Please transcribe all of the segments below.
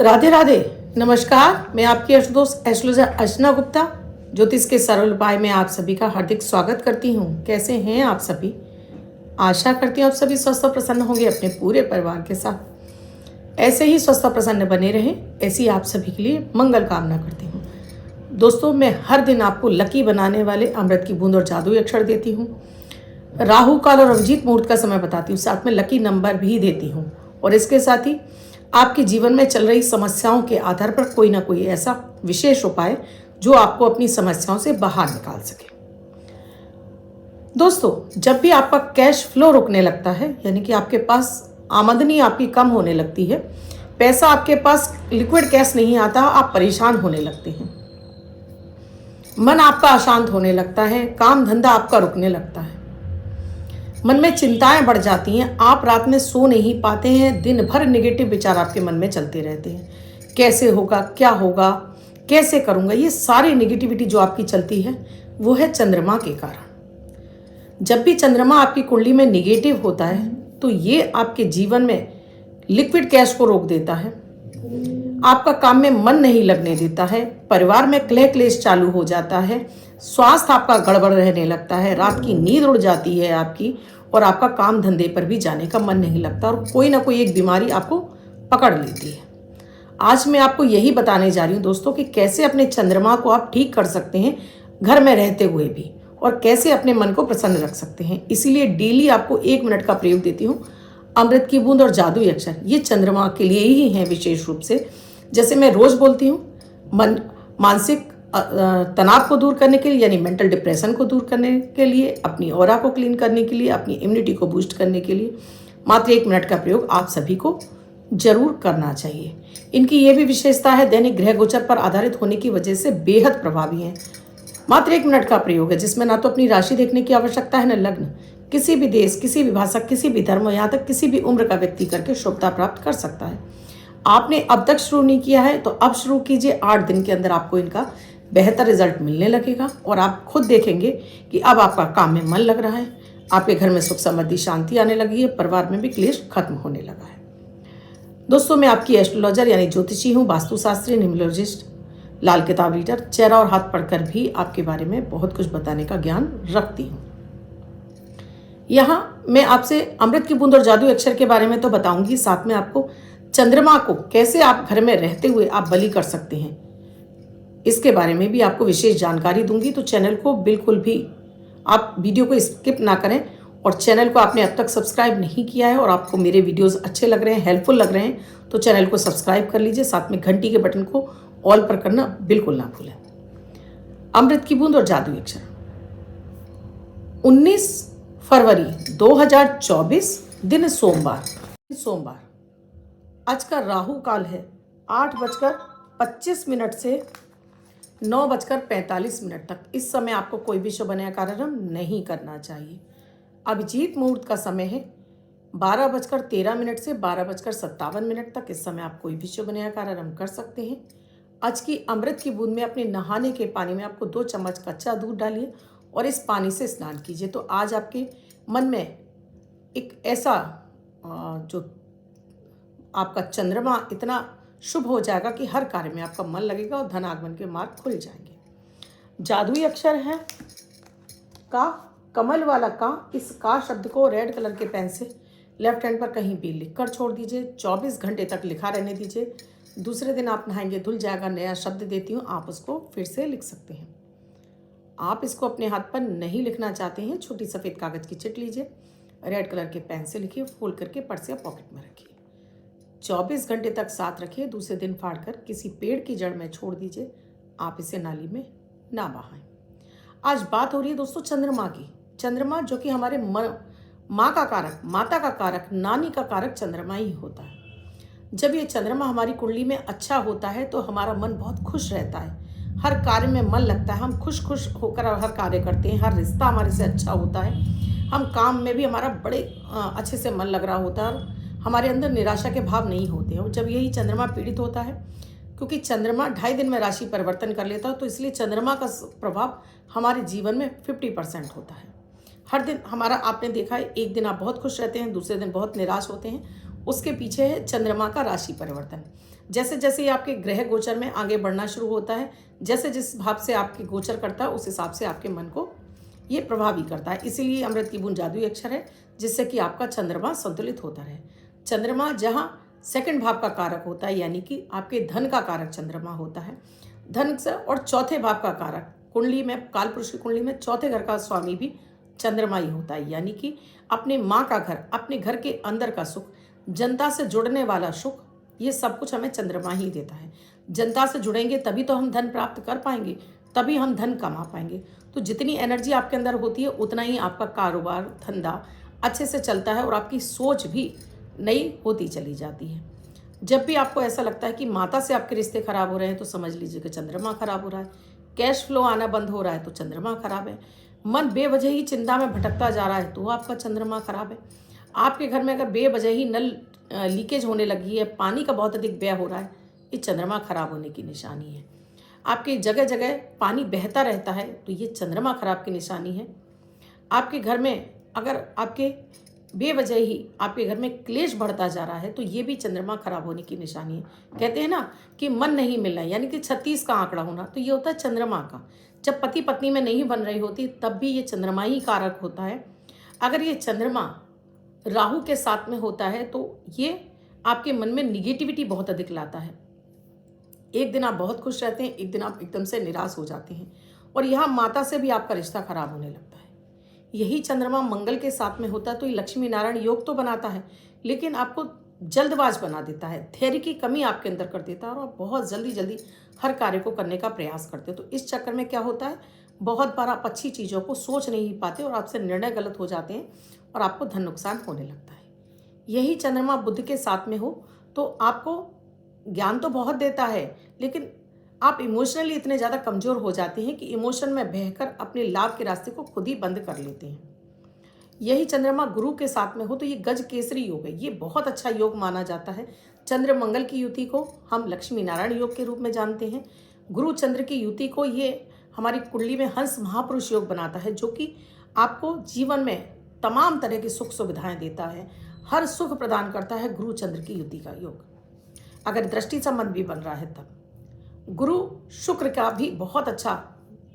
राधे राधे। नमस्कार, मैं आपकी दोस्त एस्ट्रोलॉजर अर्चना गुप्ता ज्योतिष के सरल उपाय में आप सभी का हार्दिक स्वागत करती हूँ। कैसे हैं आप सभी? आशा करती हूँ आप सभी स्वस्थ और प्रसन्न होंगे अपने पूरे परिवार के साथ। ऐसे ही स्वस्थ और प्रसन्न बने रहें, ऐसी आप सभी के लिए मंगल कामना करती हूँ। दोस्तों, मैं हर दिन आपको लकी बनाने वाले अमृत की बूंद और जादुई अक्षर देती हूँ। राहु काल और अभिजीत मुहूर्त का समय बताती हूँ, साथ में लकी नंबर भी देती हूँ। और इसके साथ ही आपके जीवन में चल रही समस्याओं के आधार पर कोई ना कोई ऐसा विशेष उपाय जो आपको अपनी समस्याओं से बाहर निकाल सके। दोस्तों, जब भी आपका कैश फ्लो रुकने लगता है, यानी कि आपके पास आमदनी आपकी कम होने लगती है, पैसा आपके पास लिक्विड कैश नहीं आता, आप परेशान होने लगते हैं, मन आपका अशांत होने लगता है, काम धंधा आपका रुकने लगता है, मन में चिंताएं बढ़ जाती हैं, आप रात में सो नहीं पाते हैं, दिन भर नेगेटिव विचार आपके मन में चलते रहते हैं। कैसे होगा, क्या होगा, कैसे करूंगा, ये सारी नेगेटिविटी जो आपकी चलती है वो है चंद्रमा के कारण। जब भी चंद्रमा आपकी कुंडली में नेगेटिव होता है तो ये आपके जीवन में लिक्विड कैश को रोक देता है, आपका काम में मन नहीं लगने देता है, परिवार में कलह क्लेश चालू हो जाता है, स्वास्थ्य आपका गड़बड़ रहने लगता है, रात की नींद उड़ जाती है आपकी, और आपका काम धंधे पर भी जाने का मन नहीं लगता और कोई ना कोई एक बीमारी आपको पकड़ लेती है। आज मैं आपको यही बताने जा रही हूँ दोस्तों कि कैसे अपने चंद्रमा को आप ठीक कर सकते हैं घर में रहते हुए भी, और कैसे अपने मन को प्रसन्न रख सकते हैं। इसीलिए डेली आपको 1 मिनट का प्रयोग देती हूँ, अमृत की बूंद और जादुई अक्षर। ये चंद्रमा के लिए ही है विशेष रूप से। जैसे मैं रोज बोलती हूँ, मानसिक तनाव को दूर करने के लिए, यानी मेंटल डिप्रेशन को दूर करने के लिए, अपनी ऑरा को क्लीन करने के लिए, अपनी इम्यूनिटी को बूस्ट करने के लिए मात्र 1 मिनट का प्रयोग आप सभी को जरूर करना चाहिए। इनकी ये भी विशेषता है, दैनिक ग्रह गोचर पर आधारित होने की वजह से बेहद प्रभावी हैं। मात्र 1 मिनट का प्रयोग है, जिसमें ना तो अपनी राशि देखने की आवश्यकता है, न लग्न। किसी भी देश, किसी भी भाषा, किसी भी धर्म, यहाँ तक किसी भी उम्र का व्यक्ति करके शुभता प्राप्त कर सकता है। आपने अब तक शुरू नहीं किया है तो अब शुरू कीजिए। 8 दिन के अंदर आपको इनका बेहतर रिजल्ट मिलने लगेगा और आप खुद देखेंगे कि अब आपका काम में मन लग रहा है, आपके घर में सुख समृद्धि शांति आने लगी है, परिवार में भी क्लेश खत्म होने लगा है। दोस्तों, मैं आपकी एस्ट्रोलॉजर यानी ज्योतिषी हूँ, वास्तुशास्त्री, न्यूमरोलॉजिस्ट, लाल किताब रीडर। चेहरा और हाथ पढ़कर भी आपके बारे में बहुत कुछ बताने का ज्ञान रखती हूँ। यहाँ मैं आपसे अमृत की बूंद और जादुई अक्षर के बारे में तो बताऊंगी, साथ में आपको चंद्रमा को कैसे आप घर में रहते हुए आप बलि कर सकते हैं, इसके बारे में भी आपको विशेष जानकारी दूंगी। तो चैनल को बिल्कुल भी आप वीडियो को स्किप ना करें, और चैनल को आपने अब तक सब्सक्राइब नहीं किया है और आपको मेरे वीडियोस अच्छे लग रहे हैं, हेल्पफुल लग रहे हैं, तो चैनल को सब्सक्राइब कर लीजिए। साथ में घंटी के बटन को ऑल पर करना बिल्कुल ना भूलें। अमृत की बूंद और जादुई अक्षर। 19 फरवरी 2024 दिन सोमवार। आज का राहु काल है 8:25 से 9:45 तक। इस समय आपको कोई भी शुभ नया कार्यक्रम नहीं करना चाहिए। अभिजीत मुहूर्त का समय है 12:13 से 12:57 तक। इस समय आप कोई भी शुभ नया कार्यक्रम कर सकते हैं। आज की अमृत की बूंद में अपने नहाने के पानी में आपको 2 चम्मच कच्चा दूध डालिए और इस पानी से स्नान कीजिए। तो आज आपके मन में एक ऐसा जो आपका चंद्रमा इतना शुभ हो जाएगा कि हर कार्य में आपका मन लगेगा और धन आगमन के मार्ग खुल जाएंगे। जादुई अक्षर है का, कमल वाला का। इस का शब्द को रेड कलर के पेन से लेफ्ट हैंड पर कहीं भी लिख कर छोड़ दीजिए। 24 घंटे तक लिखा रहने दीजिए। दूसरे दिन आप नहाएंगे, धुल जाएगा। नया शब्द देती हूँ, आप उसको फिर से लिख सकते हैं। आप इसको अपने हाथ पर नहीं लिखना चाहते हैं, छोटी सफ़ेद कागज़ की चिट लीजिए, रेड कलर के पेन से लिखिए, फोल्ड करके पर्स या पॉकेट में रखिए। 24 घंटे तक साथ रखिए। दूसरे दिन फाड़कर किसी पेड़ की जड़ में छोड़ दीजिए। आप इसे नाली में ना बहाएं। आज बात हो रही है दोस्तों चंद्रमा की। चंद्रमा जो कि हमारे माँ का कारक, माता का कारक, नानी का कारक चंद्रमा ही होता है। जब ये चंद्रमा हमारी कुंडली में अच्छा होता है तो हमारा मन बहुत खुश रहता है, हर कार्य में मन लगता है, हम खुश होकर हर कार्य करते हैं, हर रिश्ता हमारे से अच्छा होता है, हम काम में भी हमारा बड़े अच्छे से मन लग रहा होता है और हमारे अंदर निराशा के भाव नहीं होते हैं। और जब यही चंद्रमा पीड़ित होता है, क्योंकि चंद्रमा 2.5 दिन में राशि परिवर्तन कर लेता है, तो इसलिए चंद्रमा का प्रभाव हमारे जीवन में 50% होता है। हर दिन हमारा, आपने देखा है, एक दिन आप बहुत खुश रहते हैं, दूसरे दिन बहुत निराश होते हैं, उसके पीछे है चंद्रमा का राशि परिवर्तन। जैसे जैसे ये आपके ग्रह गोचर में आगे बढ़ना शुरू होता है, जैसे जिस भाव से आपके गोचर करता है उस हिसाब से आपके मन को ये प्रभावी करता है। इसीलिए अमृत की बूंद जादुई अक्षर है, जिससे कि आपका चंद्रमा संतुलित होता रहे। चंद्रमा जहाँ सेकंड भाव का कारक होता है, यानी कि आपके धन का कारक चंद्रमा होता है, धन से और चौथे भाव का कारक कुंडली में, काल पुरुष की कुंडली में चौथे घर का स्वामी भी चंद्रमा ही होता है। यानी कि अपने माँ का घर, अपने घर के अंदर का सुख, जनता से जुड़ने वाला सुख, ये सब कुछ हमें चंद्रमा ही देता है। जनता से जुड़ेंगे तभी तो हम धन प्राप्त कर पाएंगे, तभी हम धन कमा पाएंगे। तो जितनी एनर्जी आपके अंदर होती है उतना ही आपका कारोबार, धंधा अच्छे से चलता है और आपकी सोच भी नई होती चली जाती है। जब भी आपको ऐसा लगता है कि माता से आपके रिश्ते खराब हो रहे हैं तो समझ लीजिए कि चंद्रमा खराब हो रहा है। कैश फ्लो आना बंद हो रहा है तो चंद्रमा खराब है। मन बेवजह ही चिंता में भटकता जा रहा है तो आपका चंद्रमा खराब है। आपके घर में अगर बेवजह ही नल लीकेज होने लगी है, पानी का बहुत अधिक व्यय हो रहा है, ये चंद्रमा खराब होने की निशानी है। आपकी जगह जगह पानी बहता रहता है तो ये चंद्रमा खराब की निशानी है। आपके घर में अगर आपके बेवजह ही आपके घर में क्लेश बढ़ता जा रहा है तो ये भी चंद्रमा खराब होने की निशानी है। कहते हैं ना कि मन नहीं मिलना, यानी कि 36 का आंकड़ा होना, तो ये होता है चंद्रमा का। जब पति पत्नी में नहीं बन रही होती तब भी ये चंद्रमा ही कारक होता है। अगर ये चंद्रमा राहु के साथ में होता है तो ये आपके मन में निगेटिविटी बहुत अधिक लाता है। एक दिन आप बहुत खुश रहते हैं, एक दिन आप एकदम से निराश हो जाते हैं और यहाँ माता से भी आपका रिश्ता खराब होने लगता है। यही चंद्रमा मंगल के साथ में होता है तो ये लक्ष्मी नारायण योग तो बनाता है, लेकिन आपको जल्दबाज बना देता है, धैर्य की कमी आपके अंदर कर देता है और आप बहुत जल्दी जल्दी हर कार्य को करने का प्रयास करते हो। तो इस चक्कर में क्या होता है, बहुत बार आप अच्छी चीज़ों को सोच नहीं पाते और आपसे निर्णय गलत हो जाते हैं और आपको धन नुकसान होने लगता है। यही चंद्रमा बुध के साथ में हो तो आपको ज्ञान तो बहुत देता है, लेकिन आप इमोशनली इतने ज़्यादा कमज़ोर हो जाते हैं कि इमोशन में बहकर अपने लाभ के रास्ते को खुद ही बंद कर लेते हैं। यही चंद्रमा गुरु के साथ में हो तो ये गज केसरी योग है, ये बहुत अच्छा योग माना जाता है। चंद्र मंगल की युति को हम लक्ष्मी नारायण योग के रूप में जानते हैं। गुरु चंद्र की युति को ये हमारी कुंडली में हंस महापुरुष योग बनाता है, जो कि आपको जीवन में तमाम तरह की सुख सुविधाएं देता है, हर सुख प्रदान करता है गुरु चंद्र की युति का योग। अगर दृष्टि संबंध भी बन रहा है तब गुरु शुक्र का भी बहुत अच्छा,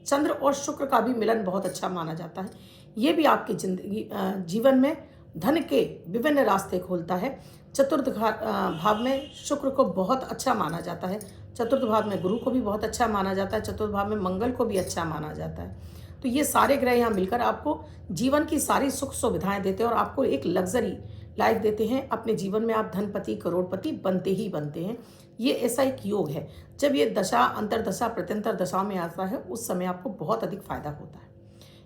चंद्र और शुक्र का भी मिलन बहुत अच्छा माना जाता है। ये भी आपकी जिंदगी जीवन में धन के विभिन्न रास्ते खोलता है। चतुर्थ भाव में शुक्र को बहुत अच्छा माना जाता है, चतुर्थ भाव में गुरु को भी बहुत अच्छा माना जाता है, चतुर्थ भाव में मंगल को भी अच्छा माना जाता है। तो ये सारे ग्रह यहाँ मिलकर आपको जीवन की सारी सुख सुविधाएं देते हैं और आपको एक लग्जरी लाइफ देते हैं। अपने जीवन में आप धनपति करोड़पति बनते ही बनते हैं। ये ऐसा एक योग है, जब ये दशा अंतरदशा प्रत्यंतर दशा में आता है उस समय आपको बहुत अधिक फायदा होता है।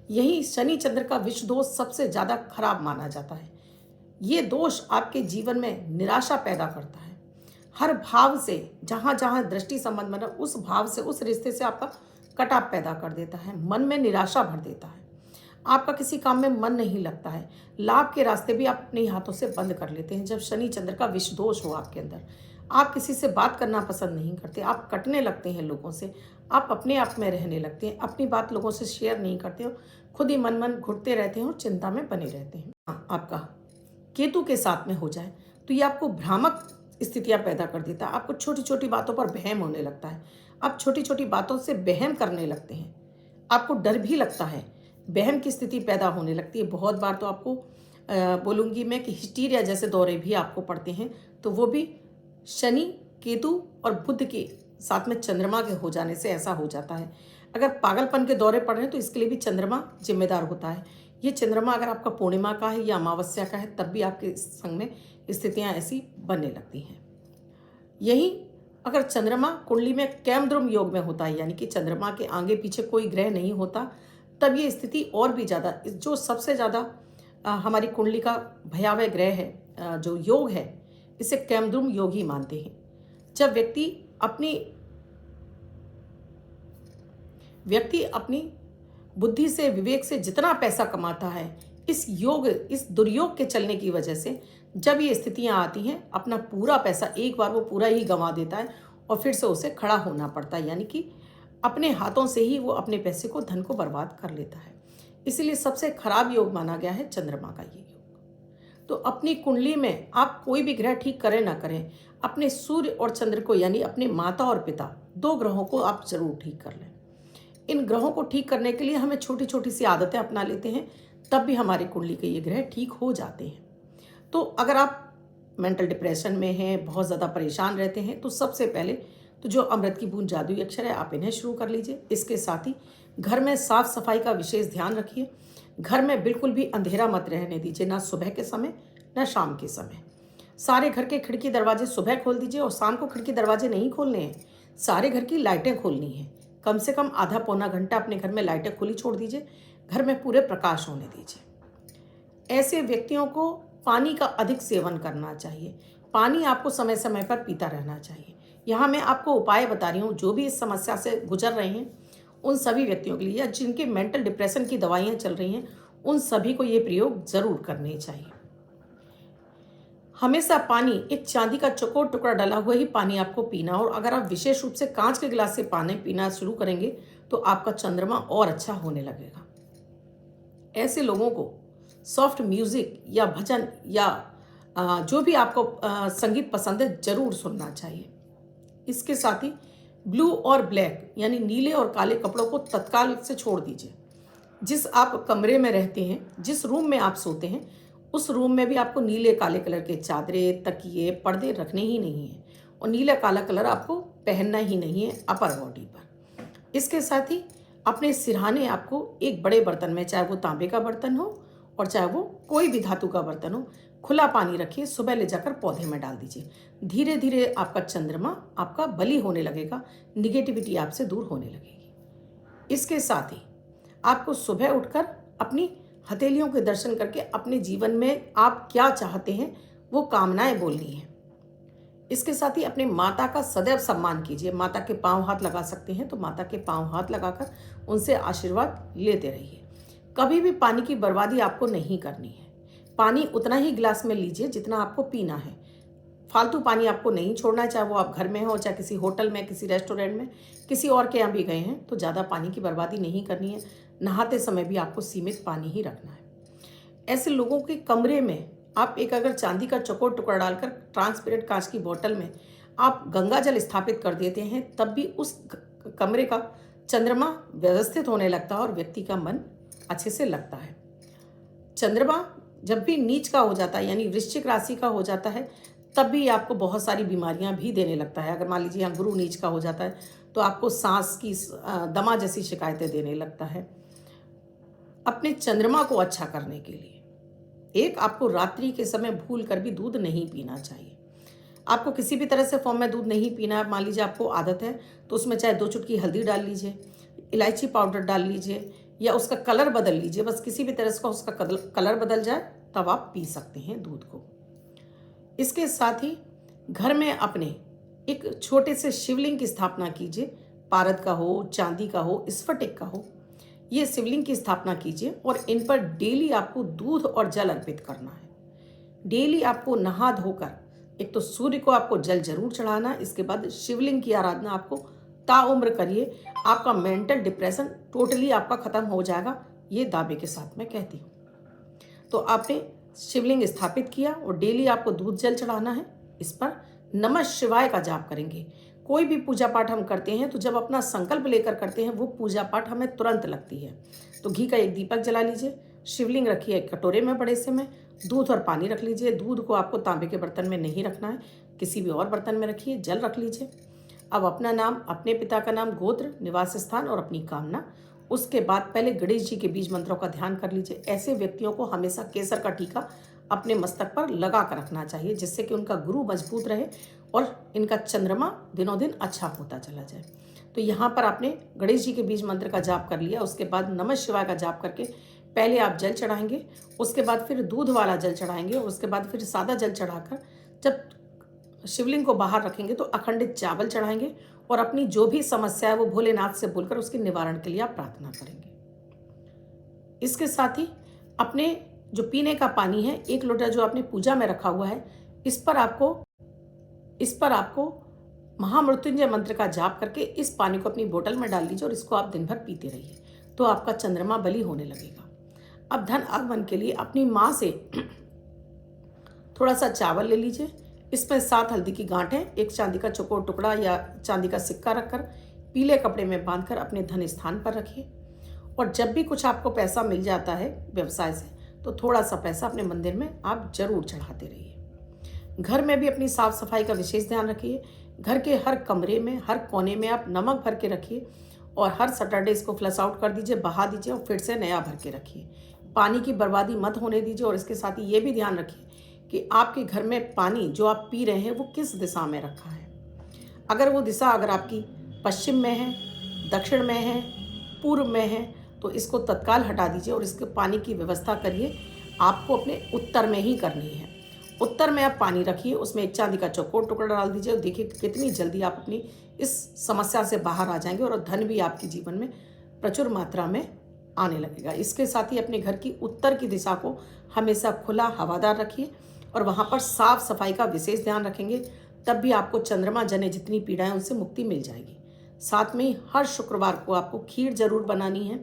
यही शनि चंद्र का विष दोष सबसे ज़्यादा खराब माना जाता है। ये दोष आपके जीवन में निराशा पैदा करता है। हर भाव से जहाँ जहाँ दृष्टि संबंध बना उस भाव से, उस रिश्ते से आपका कटाव पैदा कर देता है, मन में निराशा भर देता है, आपका किसी काम में मन नहीं लगता है, लाभ के रास्ते भी आप अपने हाथों से बंद कर लेते हैं। जब शनि चंद्र का विष दोष हो आपके अंदर, आप किसी से बात करना पसंद नहीं करते, आप कटने लगते हैं लोगों से, आप अपने आप में रहने लगते हैं, अपनी बात लोगों से शेयर नहीं करते हो, खुद ही मन मन घुटते रहते हैं और चिंता में बने रहते हैं। आपका केतु के साथ में हो जाए तो ये आपको भ्रामक स्थितियां पैदा कर देता है। आपको छोटी छोटी बातों पर वहम होने लगता है, आप छोटी छोटी बातों से वहम करने लगते हैं, आपको डर भी लगता है, वहम की स्थिति पैदा होने लगती है। बहुत बार तो आपको बोलूँगी मैं कि हिस्टीरिया जैसे दौरे भी आपको पड़ते हैं, तो वो भी शनि केतु और बुध के साथ में चंद्रमा के हो जाने से ऐसा हो जाता है। अगर पागलपन के दौरे पड़ रहे हैं तो इसके लिए भी चंद्रमा जिम्मेदार होता है। ये चंद्रमा अगर आपका पूर्णिमा का है या अमावस्या का है तब भी आपके संग में स्थितियाँ ऐसी बनने लगती हैं। यही अगर चंद्रमा कुंडली में कैमद्रुम योग में होता है, यानी कि चंद्रमा के आगे पीछे कोई ग्रह नहीं होता, तब ये स्थिति और भी ज़्यादा, जो सबसे ज़्यादा हमारी कुंडली का भयावह ग्रह है, जो योग है, इसे कैमद्रुम योग ही मानते हैं। जब व्यक्ति अपनी बुद्धि से, विवेक से जितना पैसा कमाता है, इस दुर्योग के चलने की वजह से जब ये स्थितियां आती हैं, अपना पूरा पैसा एक बार वो पूरा ही गंवा देता है और फिर से उसे खड़ा होना पड़ता है, यानी कि अपने हाथों से ही वो अपने पैसे को, धन को बर्बाद कर लेता है। इसलिए सबसे खराब योग माना गया है चंद्रमा का ये योग। तो अपनी कुंडली में आप कोई भी ग्रह ठीक करें ना करें, अपने सूर्य और चंद्र को यानी अपने माता और पिता 2 ग्रहों को आप जरूर ठीक कर लें। इन ग्रहों को ठीक करने के लिए हमें छोटी छोटी सी आदतें अपना लेते हैं, तब भी हमारी कुंडली के ये ग्रह ठीक हो जाते हैं। तो अगर आप मेंटल डिप्रेशन में हैं, बहुत ज़्यादा परेशान रहते हैं, तो सबसे पहले तो जो अमृत की बूंद जादुई अक्षर है आप इन्हें शुरू कर लीजिए। इसके साथ ही घर में साफ सफाई का विशेष ध्यान रखिए। घर में बिल्कुल भी अंधेरा मत रहने दीजिए, ना सुबह के समय ना शाम के समय। सारे घर के खिड़की दरवाजे सुबह खोल दीजिए और शाम को खिड़की दरवाजे नहीं खोलने हैं, सारे घर की लाइटें खोलनी है। कम से कम आधा पौना घंटा अपने घर में लाइटें खुली छोड़ दीजिए, घर में पूरे प्रकाश होने दीजिए। ऐसे व्यक्तियों को पानी का अधिक सेवन करना चाहिए। पानी आपको समय समय पर पीता रहना चाहिए। यहाँ मैं आपको उपाय बता रही हूँ, जो भी इस समस्या से गुजर रहे हैं उन सभी व्यक्तियों के लिए, या जिनके मेंटल डिप्रेशन की दवाइयाँ चल रही हैं, उन सभी को ये प्रयोग जरूर करने चाहिए। हमेशा पानी एक चांदी का चौकोर टुकड़ा डला हुआ ही पानी आपको पीना, और अगर आप विशेष रूप से कांच के गिलास से पानी पीना शुरू करेंगे तो आपका चंद्रमा और अच्छा होने लगेगा। ऐसे लोगों को सॉफ्ट म्यूजिक या भजन या जो भी आपको संगीत पसंद है जरूर सुनना चाहिए। इसके साथ ही ब्लू और ब्लैक यानी नीले और काले कपड़ों को तत्काल से छोड़ दीजिए। जिस आप कमरे में रहते हैं, जिस रूम में आप सोते हैं, उस रूम में भी आपको नीले काले कलर के चादरें, तकिए, पर्दे रखने ही नहीं हैं, और नीला काला कलर आपको पहनना ही नहीं है अपर बॉडी पर। इसके साथ ही अपने सिरहाने आपको एक बड़े बर्तन में, चाहे वो तांबे का बर्तन हो और चाहे वो कोई भी धातु का बर्तन हो, खुला पानी रखिए, सुबह ले जाकर पौधे में डाल दीजिए। धीरे धीरे आपका चंद्रमा आपका बली होने लगेगा, निगेटिविटी आपसे दूर होने लगेगी। इसके साथ ही आपको सुबह उठकर अपनी हथेलियों के दर्शन करके अपने जीवन में आप क्या चाहते हैं वो कामनाएं बोलनी है। इसके साथ ही अपने माता का सदैव सम्मान कीजिए। माता के पांव हाथ लगा सकते हैं तो माता के पांव हाथ लगाकर उनसे आशीर्वाद लेते रहिए। कभी भी पानी की बर्बादी आपको नहीं करनी है। पानी उतना ही गिलास में लीजिए जितना आपको पीना है। फालतू पानी आपको नहीं छोड़ना है, चाहे वो आप घर में हो, चाहे किसी होटल में, किसी रेस्टोरेंट में, किसी और के यहाँ भी गए हैं तो ज़्यादा पानी की बर्बादी नहीं करनी है। नहाते समय भी आपको सीमित पानी ही रखना है। ऐसे लोगों के कमरे में आप एक अगर चांदी का चौकोर टुकड़ा डालकर ट्रांसपेरेंट कांच की बोतल में आप गंगा जल स्थापित कर देते हैं, तब भी उस कमरे का चंद्रमा व्यवस्थित होने लगता है और व्यक्ति का मन अच्छे से लगता है। चंद्रमा जब भी नीच का हो जाता है यानी वृश्चिक राशि का हो जाता है, तब भी आपको बहुत सारी बीमारियां भी देने लगता है। अगर मान लीजिए यहाँ गुरु नीच का हो जाता है तो आपको सांस की दमा जैसी शिकायतें देने लगता है। अपने चंद्रमा को अच्छा करने के लिए एक आपको रात्रि के समय भूल कर भी दूध नहीं पीना चाहिए। आपको किसी भी तरह से फॉर्म में दूध नहीं पीना है। मान लीजिए आपको आदत है तो उसमें चाहे 2 चुटकी हल्दी डाल लीजिए, इलायची पाउडर डाल लीजिए या उसका कलर बदल लीजिए। बस किसी भी तरह से उसका कलर बदल जाए तब आप पी सकते हैं दूध को। इसके साथ ही घर में अपने एक छोटे से शिवलिंग की स्थापना कीजिए। पारद का हो, चांदी का हो, स्फटिक का हो, ये शिवलिंग की स्थापना कीजिए और इन पर डेली आपको दूध और जल अर्पित करना है। डेली आपको नहा धोकर एक तो सूर्य को आपको जल जरूर चढ़ाना, इसके बाद शिवलिंग की आराधना आपको ताउम्र करिए। आपका मेंटल डिप्रेशन टोटली आपका खत्म हो जाएगा, ये दावे के साथ मैं कहती हूँ। तो आपने शिवलिंग स्थापित किया और डेली आपको दूध जल चढ़ाना है। इस पर नमः शिवाय का जाप करेंगे। कोई भी पूजा पाठ हम करते हैं तो जब अपना संकल्प लेकर करते हैं वो पूजा पाठ हमें तुरंत लगती है। तो घी का एक दीपक जला लीजिए, शिवलिंग रखिए एक कटोरे में बड़े से में, दूध और पानी रख लीजिए। दूध को आपको तांबे के बर्तन में नहीं रखना है, किसी भी और बर्तन में रखिए। जल रख लीजिए। अब अपना नाम, अपने पिता का नाम, गोत्र, निवास स्थान और अपनी कामना। उसके बाद पहले गणेश जी के बीज मंत्रों का ध्यान कर लीजिए। ऐसे व्यक्तियों को हमेशा केसर का टीका अपने मस्तक पर लगा कर रखना चाहिए, जिससे कि उनका गुरु मजबूत रहे और इनका चंद्रमा दिनों दिन अच्छा होता चला जाए। तो यहाँ पर आपने गणेश जी के बीज मंत्र का जाप कर लिया। उसके बाद नमः शिवाय का जाप करके पहले आप जल चढ़ाएंगे, उसके बाद फिर दूध वाला जल चढ़ाएंगे और उसके बाद फिर सादा जल चढ़ाकर जब शिवलिंग को बाहर रखेंगे तो अखंडित चावल चढ़ाएंगे और अपनी जो भी समस्या है वो भोलेनाथ से बोलकर उसके निवारण के लिए आप प्रार्थना करेंगे। इसके साथ ही अपने जो पीने का पानी है, 1 लोटा जो आपने पूजा में रखा हुआ है, इस पर आपको महामृत्युंजय मंत्र का जाप करके इस पानी को अपनी बोतल में डाल लीजिए और इसको आप दिन भर पीते रहिए, तो आपका चंद्रमा बली होने लगेगा। अब धन आगमन के लिए अपनी माँ से थोड़ा सा चावल ले लीजिए, इसमें 7 हल्दी की गांठें, एक चांदी का चौकोर टुकड़ा या चांदी का सिक्का रखकर पीले कपड़े में बांधकर अपने धन स्थान पर रखिए। और जब भी कुछ आपको पैसा मिल जाता है व्यवसाय से, तो थोड़ा सा पैसा अपने मंदिर में आप जरूर चढ़ाते रहिए। घर में भी अपनी साफ सफाई का विशेष ध्यान रखिए। घर के हर कमरे में, हर कोने में आप नमक भर के रखिए और हर सैटरडे इसको फ्लश आउट कर दीजिए, बहा दीजिए और फिर से नया भर के रखिए। पानी की बर्बादी मत होने दीजिए। और इसके साथ ही ये भी ध्यान रखिए कि आपके घर में पानी जो आप पी रहे हैं वो किस दिशा में रखा है। अगर वो दिशा अगर आपकी पश्चिम में है, दक्षिण में है, पूर्व में है, तो इसको तत्काल हटा दीजिए और इसके पानी की व्यवस्था करिए। आपको अपने उत्तर में ही करनी है। उत्तर में आप पानी रखिए, उसमें एक चांदी का चौकोर टुकड़ा डाल दीजिए और देखिए कितनी जल्दी आप अपनी इस समस्या से बाहर आ जाएंगे और धन भी आपके जीवन में प्रचुर मात्रा में आने लगेगा। इसके साथ ही अपने घर की उत्तर की दिशा को हमेशा खुला हवादार रखिए और वहाँ पर साफ सफाई का विशेष ध्यान रखेंगे, तब भी आपको चंद्रमा जन्य जितनी पीड़ाएं उनसे मुक्ति मिल जाएगी। साथ में ही हर शुक्रवार को आपको खीर जरूर बनानी है।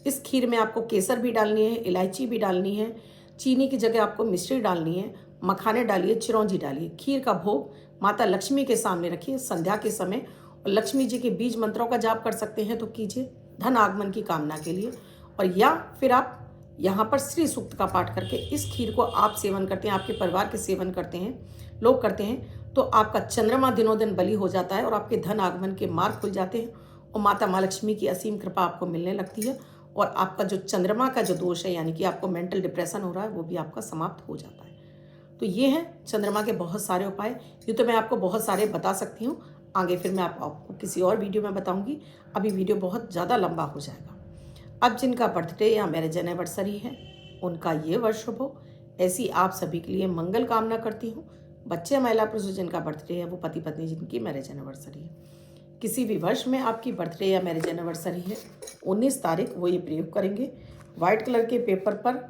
इस खीर में आपको केसर भी डालनी है, इलायची भी डालनी है, चीनी की जगह आपको मिश्री डालनी है, मखाने डालिए, चिरौंजी डालिए। खीर का भोग माता लक्ष्मी के सामने रखिए संध्या के समय। और लक्ष्मी जी के बीज मंत्रों का जाप कर सकते हैं तो कीजिए, धन आगमन की कामना के लिए। और या फिर आप यहाँ पर श्री सूक्त का पाठ करके इस खीर को आप सेवन करते हैं, आपके परिवार के सेवन करते हैं, लोग करते हैं, तो आपका चंद्रमा दिनों दिन बली हो जाता है और आपके धन आगमन के मार्ग खुल जाते हैं और माता माँ लक्ष्मी की असीम कृपा आपको मिलने लगती है और आपका जो चंद्रमा का जो दोष है, यानी कि आपको मेंटल डिप्रेशन हो रहा है, वो भी आपका समाप्त हो जाता है। तो ये हैं चंद्रमा के बहुत सारे उपाय। ये तो मैं आपको बहुत सारे बता सकती हूँ, आगे फिर मैं आपको किसी और वीडियो में बताऊंगी। अभी वीडियो बहुत ज़्यादा लंबा हो जाएगा। अब जिनका बर्थडे या मैरिज एनिवर्सरी है उनका ये वर्ष शुभ हो, ऐसी आप सभी के लिए मंगल कामना करती हूँ। बच्चे महिला पुरुष जिनका बर्थडे है, वो पति पत्नी जिनकी मैरिज एनिवर्सरी है, किसी भी वर्ष में आपकी बर्थडे या मैरिज एनिवर्सरी है, 19 तारीख वो ये प्रयोग करेंगे। व्हाइट कलर के पेपर पर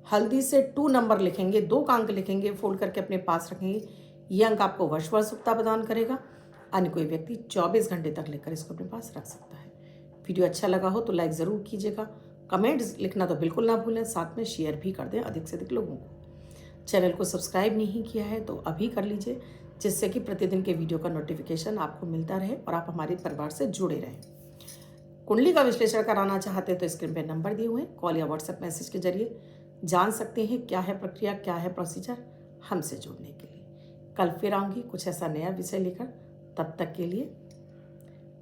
हल्दी से 2 नंबर लिखेंगे, 2 का अंक लिखेंगे, फोल्ड करके अपने पास रखेंगे। ये अंक आपको वर्ष सुखता प्रदान करेगा। अन्य कोई व्यक्ति 24 घंटे तक लेकर इसको अपने पास रख सकता है। वीडियो अच्छा लगा हो तो लाइक ज़रूर कीजिएगा, कमेंट्स लिखना तो बिल्कुल ना भूलें, साथ में शेयर भी कर दें अधिक से अधिक लोगों को। चैनल को सब्सक्राइब नहीं किया है तो अभी कर लीजिए, जिससे कि प्रतिदिन के वीडियो का नोटिफिकेशन आपको मिलता रहे और आप हमारे परिवार से जुड़े रहें। कुंडली का विश्लेषण कराना चाहते हैं तो स्क्रीन पर नंबर दिए हुए हैं, कॉल या व्हाट्सएप मैसेज के जरिए जान सकते हैं क्या है प्रक्रिया, क्या है प्रोसीजर हमसे जुड़ने के लिए। कल फिर आऊँगी कुछ ऐसा नया विषय लेकर। तब तक के लिए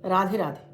राधे राधे।